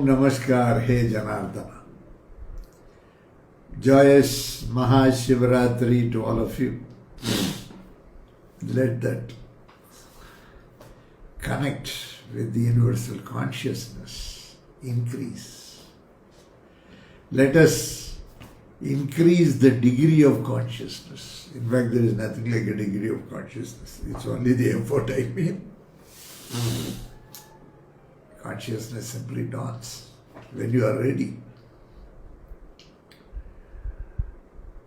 Om Namaskar, Hey Janardana. Joyous Mahashivaratri to all of you. Let that connect with the universal consciousness increase. Let us increase the degree of consciousness. In fact, there is nothing like a degree of consciousness. It's only the effort I mean. Consciousness simply dawns when you are ready.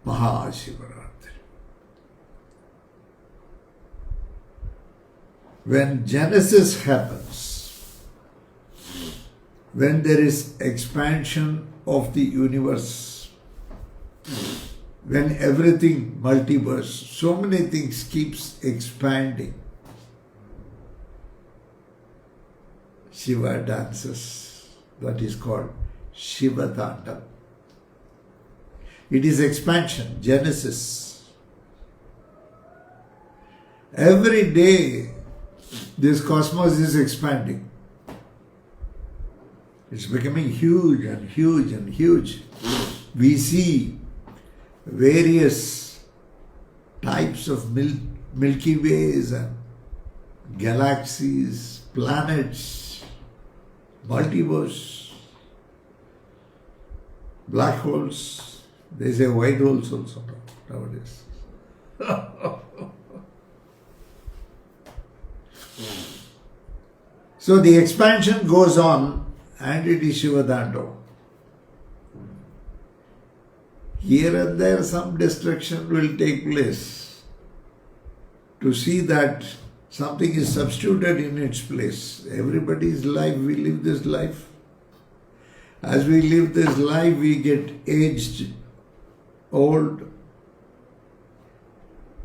Mahashivaratri. When Genesis happens, when there is expansion of the universe, when everything, multiverse, so many things keeps expanding, Shiva dances what is called Shiva Tandav. It is expansion, Genesis. Every day this cosmos is expanding. It's becoming huge and huge and huge. We see various types of Milky Ways and galaxies, planets, multiverse, black holes. They say white holes also nowadays. So the expansion goes on and it is Shiva Tandav. Here and there some destruction will take place to see that something is substituted in its place. Everybody's life, we live this life. As we live this life, we get aged, old,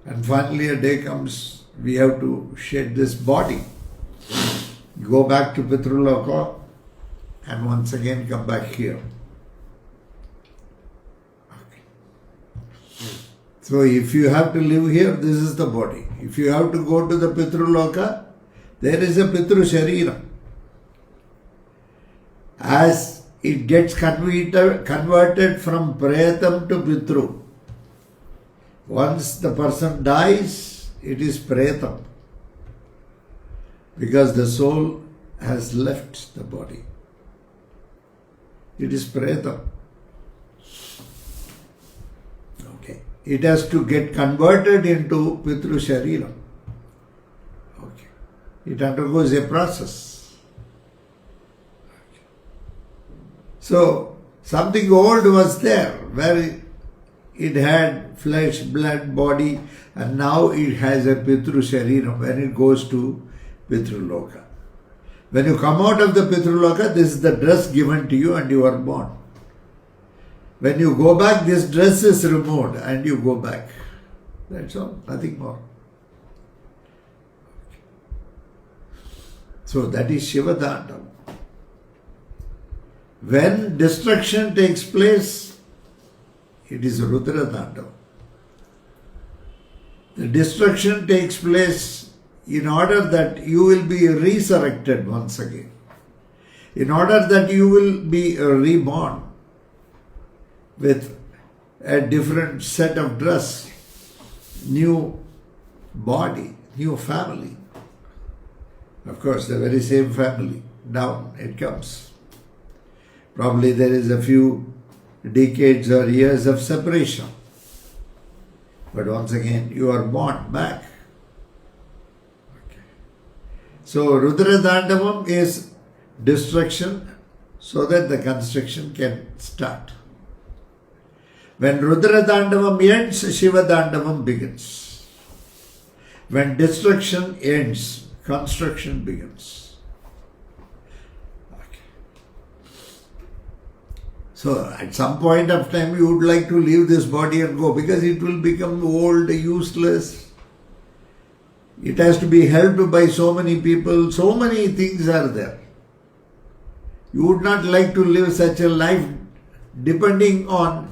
and finally a day comes, we have to shed this body, go back to Pitraloka, and once again come back here. Okay. So if you have to live here, this is the body. If you have to go to the Pitraloka, there is a Pitru Sharira. As it gets converted from Pretam to Pitru, once the person dies, it is Pretam. Because the soul has left the body. It is Pretam. Okay. It has to get converted into Pitru Sharira. Okay. It undergoes a process. Okay. So, something old was there, where it had flesh, blood, body, and now it has a Pitru Sharira when it goes to Pitraloka. When you come out of the Pitraloka, this is the dress given to you and you are born. When you go back, this dress is removed and you go back. That's all, nothing more. So that is Shiva Tandav. When destruction takes place, it is Rudra Tandav. The destruction takes place in order that you will be resurrected once again. In order that you will be reborn with a different set of dress, new body, new family. Of course, the very same family. Down it comes. Probably there is a few decades or years of separation. But once again, you are born back. Okay. So, Rudra Tandavam is destruction so that the construction can start. When Rudra Tandavam ends, Shiva Tandavam begins. When destruction ends, construction begins. Okay. So at some point of time you would like to leave this body and go because it will become old, useless. It has to be helped by so many people, so many things are there. You would not like to live such a life depending on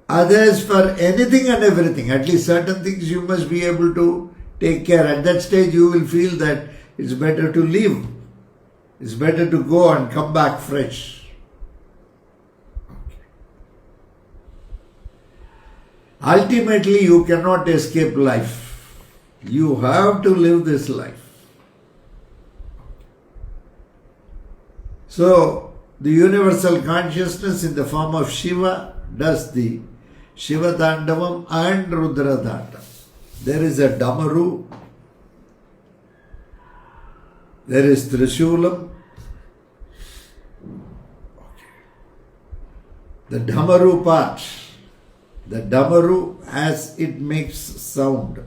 others for anything and everything. At least certain things you must be able to take care. At that stage you will feel that it's better to live. It's better to go and come back fresh. Ultimately, you cannot escape life. You have to live this life. So, the universal consciousness in the form of Shiva does the Shiva Tandavam and Rudra Tandavam. There is a damaru, there is Trishulam. The damaru part, the damaru as it makes sound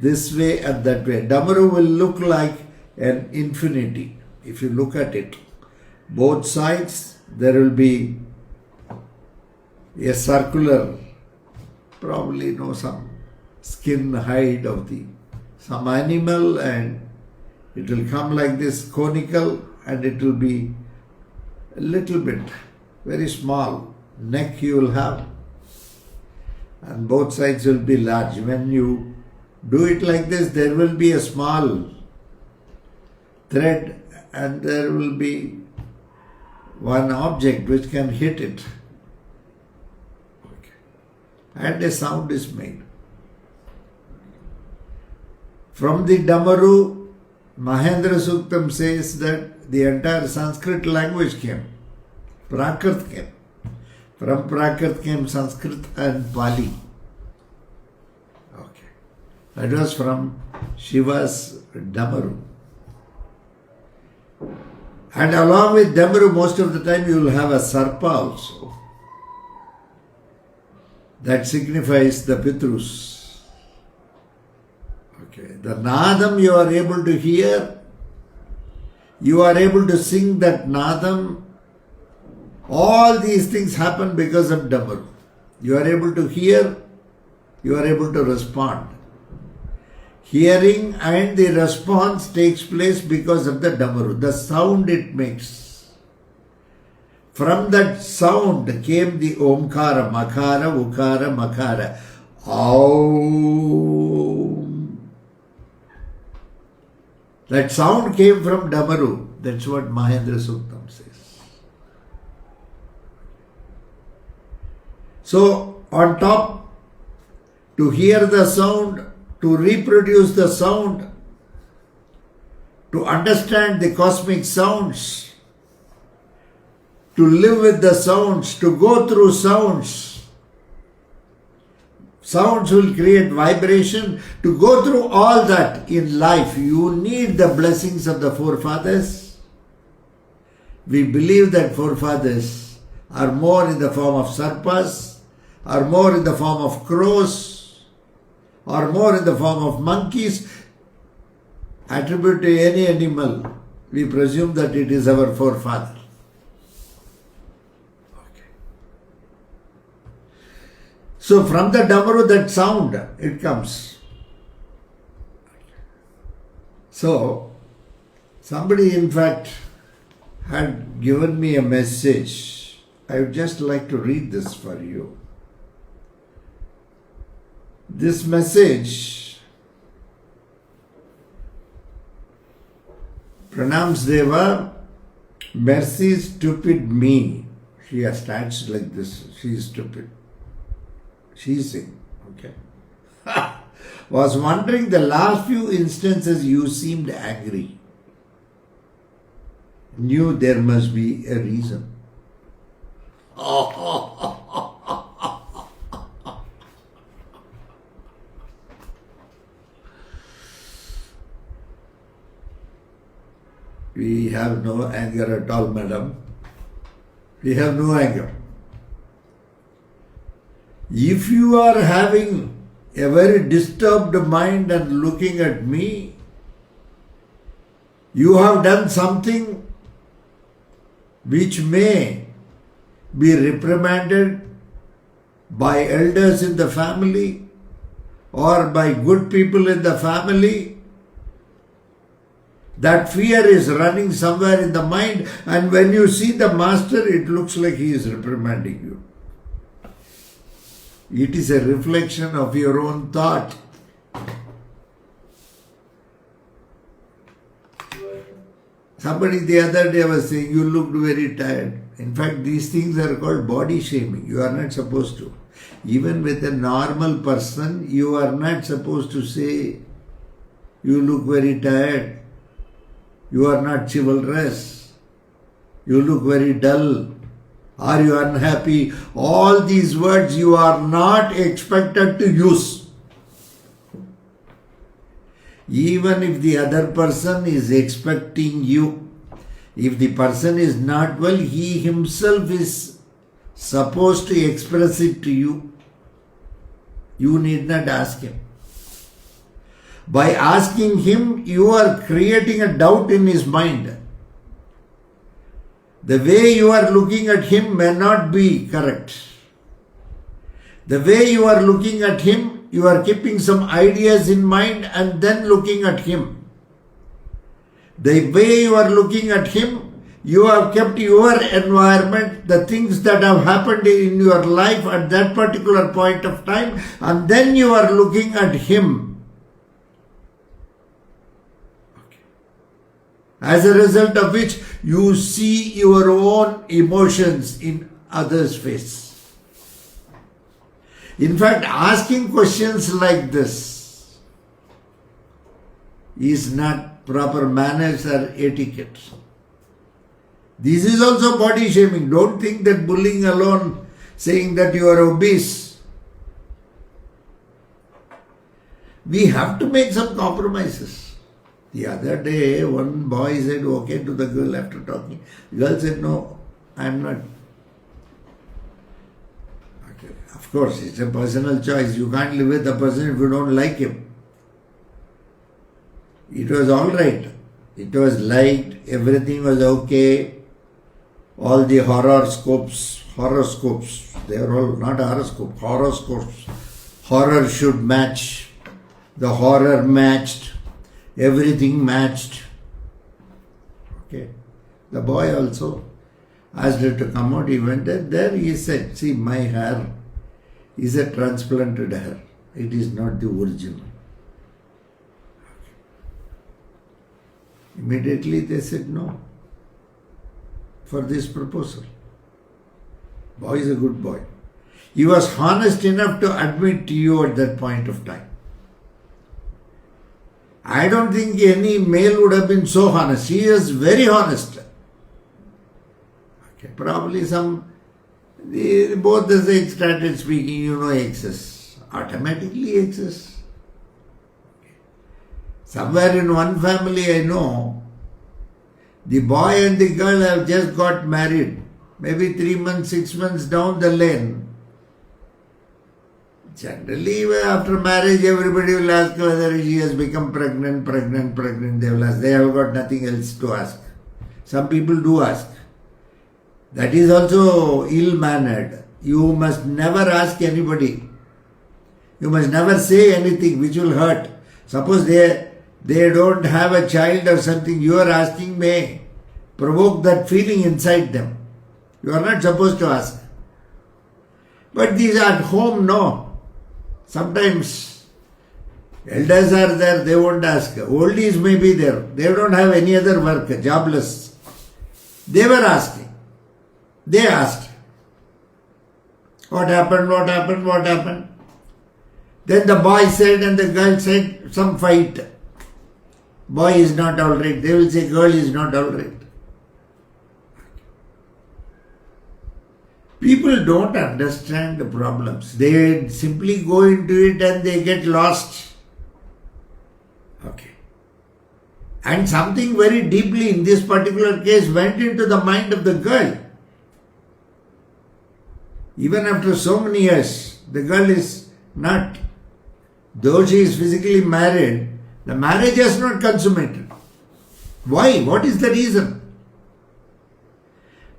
this way and that way. Damaru will look like an infinity if you look at it. Both sides there will be a circular, probably some skin hide of some animal, and it will come like this conical, and it will be a little bit very small neck you will have, and both sides will be large. When you do it like this, there will be a small thread and there will be one object which can hit it. And a sound is made. From the damaru, Mahendra Suktam says that the entire Sanskrit language came. Prakrit came. From Prakrit came Sanskrit and Pali. Okay. That was from Shiva's damaru. And along with damaru, most of the time you will have a sarpa also. That signifies the Pitrus. Okay. The nadam you are able to hear, you are able to sing that nadam. All these things happen because of damaru. You are able to hear, you are able to respond. Hearing and the response takes place because of the damaru, the sound it makes. From that sound came the omkara, makara, ukara, makara. Aum. That sound came from damaru. That's what Mahendra Suktam says. So, on top, to hear the sound, to reproduce the sound, to understand the cosmic sounds, to live with the sounds, to go through sounds. Sounds will create vibration. To go through all that in life, you need the blessings of the forefathers. We believe that forefathers are more in the form of sarpas, are more in the form of crows, or more in the form of monkeys. Attribute to any animal, we presume that it is our forefather. So from the damaru, that sound, it comes. So, somebody in fact had given me a message. I would just like to read this for you. This message, Pranams Deva, mercy stupid me. She has starts like this, she is stupid. She is saying, okay. Was wondering the last few instances you seemed angry. Knew there must be a reason. We have no anger at all, madam. We have no anger. If you are having a very disturbed mind and looking at me, you have done something which may be reprimanded by elders in the family or by good people in the family. That fear is running somewhere in the mind, and when you see the master, it looks like he is reprimanding you. It is a reflection of your own thought. Somebody the other day was saying, you looked very tired. In fact, these things are called body shaming. You are not supposed to. Even with a normal person, you are not supposed to say, you look very tired. You are not chivalrous. You look very dull. Are you unhappy? All these words you are not expected to use. Even if the other person is expecting you, if the person is not well, he himself is supposed to express it to you. You need not ask him. By asking him, you are creating a doubt in his mind. The way you are looking at him may not be correct. The way you are looking at him, you are keeping some ideas in mind and then looking at him. The way you are looking at him, you have kept your environment, the things that have happened in your life at that particular point of time, and then you are looking at him. As a result of which, you see your own emotions in others' face. In fact, asking questions like this is not proper manners or etiquette. This is also body shaming. Don't think that bullying alone, saying that you are obese. We have to make some compromises. The other day, one boy said okay to the girl after talking. The girl said, no, I am not. Okay. Of course, it's a personal choice. You can't live with a person if you don't like him. It was all right. It was liked. Everything was okay. All the horoscopes, they are all not horoscopes. Horror should match. The horror matched. Everything matched. Okay. The boy also asked her to come out. He went there. He said, see, my hair is a transplanted hair. It is not the original. Immediately they said no for this proposal. Boy is a good boy. He was honest enough to admit to you at that point of time. I don't think any male would have been so honest. He is very honest. Okay. Probably both the sex started speaking, exes. Automatically exes. Okay. Somewhere in one family I know, the boy and the girl have just got married. Maybe 3 months, 6 months down the lane. Generally, after marriage, everybody will ask whether she has become pregnant. They will ask. They have got nothing else to ask. Some people do ask. That is also ill-mannered. You must never ask anybody. You must never say anything which will hurt. Suppose they don't have a child or something, you are asking may provoke that feeling inside them. You are not supposed to ask. But these at home, no. Sometimes elders are there, they won't ask. Oldies may be there. They don't have any other work, jobless. They were asking. They asked. What happened? Then the boy said and the girl said, some fight. Boy is not alright. They will say girl is not alright. People don't understand the problems. They simply go into it and they get lost. Okay. And something very deeply in this particular case went into the mind of the girl. Even after so many years, the girl is not, though she is physically married, the marriage has not consummated. Why? What is the reason?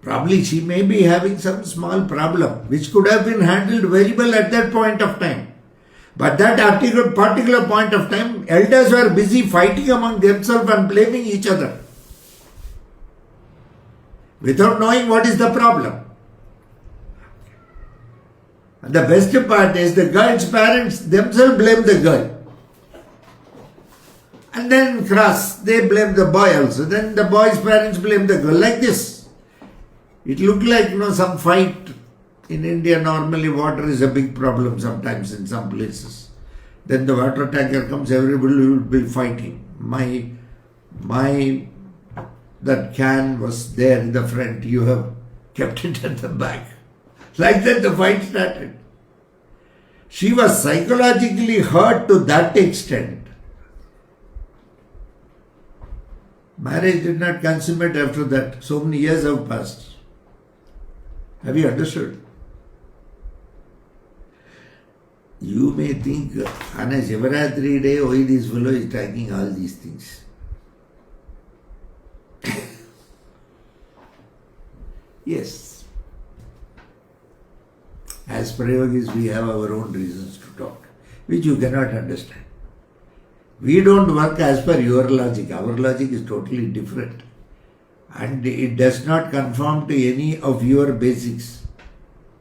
Probably she may be having some small problem which could have been handled very well at that point of time. But that particular point of time, elders were busy fighting among themselves and blaming each other without knowing what is the problem. And the best part is the girl's parents themselves blame the girl. And then cross, they blame the boy also. Then the boy's parents blame the girl. Like this. It looked like, some fight. In India, normally water is a big problem sometimes in some places. Then the water tanker comes, everybody will be fighting. That can was there in the front. You have kept it at the back. Like that the fight started. She was psychologically hurt to that extent. Marriage did not consummate after that. So many years have passed. Have you understood? You may think on a Shivaratri day, why this fellow is talking all these things. Yes. As Prayogis, we have our own reasons to talk, which you cannot understand. We don't work as per your logic. Our logic is totally different. And it does not conform to any of your basics.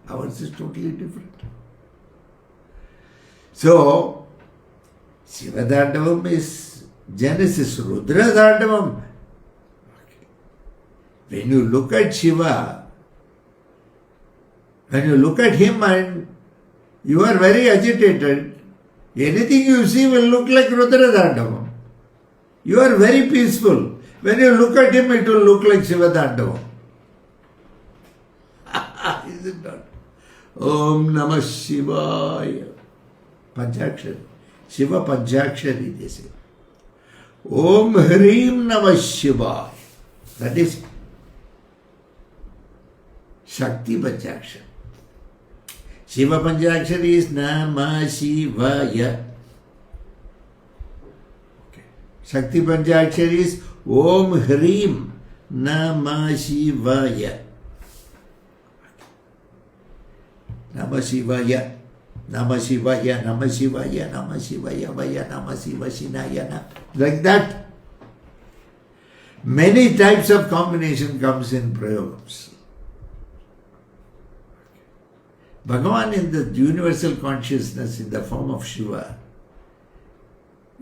Ours is totally different. So, Shiva Dandavam is Genesis, Rudra Dandavam. When you look at Shiva, when you look at him and you are very agitated, anything you see will look like Rudra Dandavam. You are very peaceful. When you look at him, it will look like Shiva Dandavam. Is it not? Om Namah Shivaya. Panchakshari. Shiva Panchakshari, they say. Om Hrim Namah Shivaya. That is Shakti Panchakshari. Shiva Panchakshari is Namah Shivaya. Okay. Shakti Panchakshari is Om Hrim Namah Shivaya. Namah Shivaya. Namah Shivaya, Namah Shivaya, Namah Shivaya, Vaya, Namah Shiva Shinaya. Like that. Many types of combination comes in prayogams. Bhagavan in the universal consciousness in the form of Shiva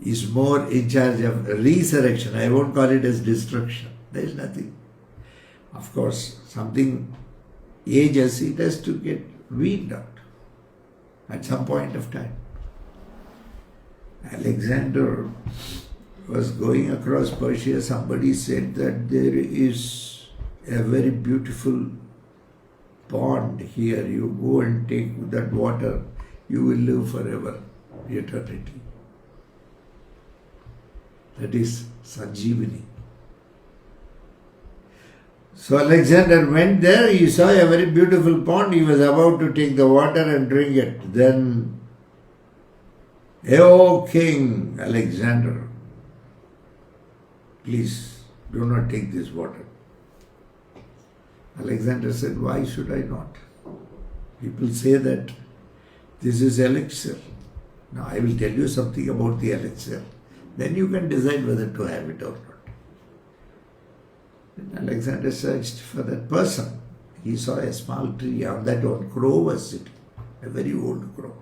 is more in charge of resurrection. I won't call it as destruction. There is nothing. Of course, something ages, it has to get weaned out at some point of time. Alexander was going across Persia. Somebody said that there is a very beautiful pond here. You go and take that water, you will live forever, eternity. That is Sanjeevani. So Alexander went there, he saw a very beautiful pond, he was about to take the water and drink it. Then, O King Alexander, please do not take this water. Alexander said, why should I not? People say that this is elixir. Now I will tell you something about the elixir. Then you can decide whether to have it or not. Then Alexander searched for that person. He saw a small tree. On that one crow was sitting, a very old crow.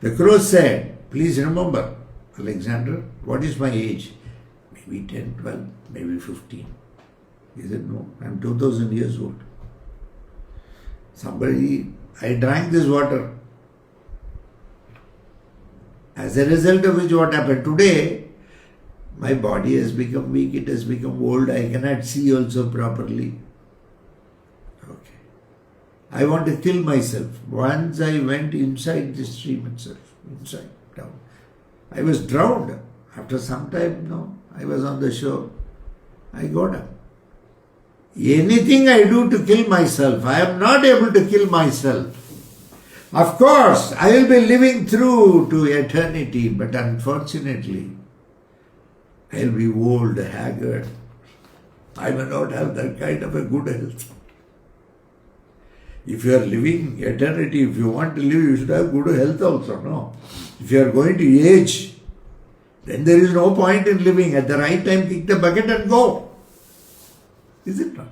The crow said, please remember, Alexander, what is my age? Maybe 10, 12, maybe 15. He said, no, I am 2000 years old. I drank this water. As a result of which, what happened? Today, my body has become weak, it has become old, I cannot see also properly. Okay. I want to kill myself. Once I went inside the stream itself, inside, down. I was drowned. After some time, I was on the shore. I got up. Anything I do to kill myself, I am not able to kill myself. Of course, I will be living through to eternity, but unfortunately, I will be old, haggard. I may not have that kind of a good health. If you are living eternity, if you want to live, you should have good health also, no? If you are going to age, then there is no point in living. At the right time, kick the bucket and go. Is it not?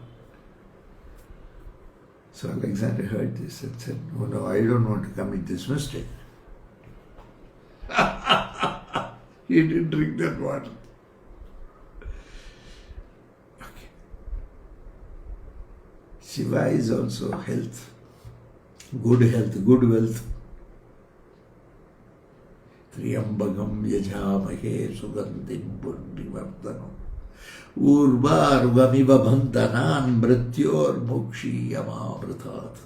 So Alexander heard this and said, no, I don't want to commit this mistake. He didn't drink that water. Okay. Shiva is also health. Good health, good wealth. Triambagam yajamahe sugandhim purnivartanam urvarugamiva bhantanan mrityor mokshiyamavratat.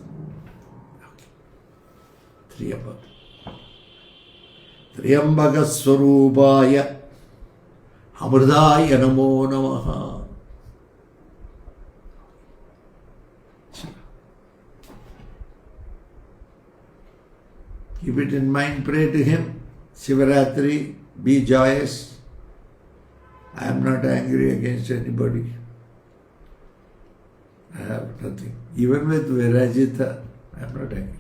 Triambag. Triambaga swarupaya amridaya namo namaha. Keep it in mind, pray to him. Shivaratri, be joyous. I am not angry against anybody. I have nothing. Even with Virajita, I am not angry.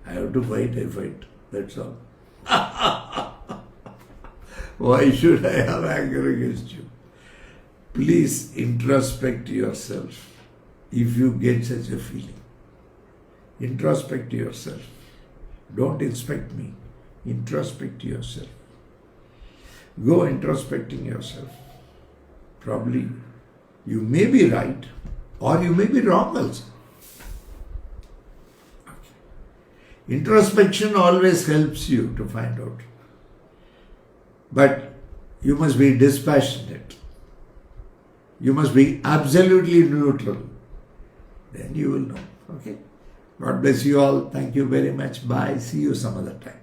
I have to fight, I fight. That's all. Why should I have anger against you? Please introspect yourself if you get such a feeling. Introspect yourself. Don't inspect me. Introspect yourself. Go introspecting yourself. Probably you may be right or you may be wrong also. Okay. Introspection always helps you to find out. But you must be dispassionate. You must be absolutely neutral. Then you will know. Okay. God bless you all. Thank you very much. Bye. See you some other time.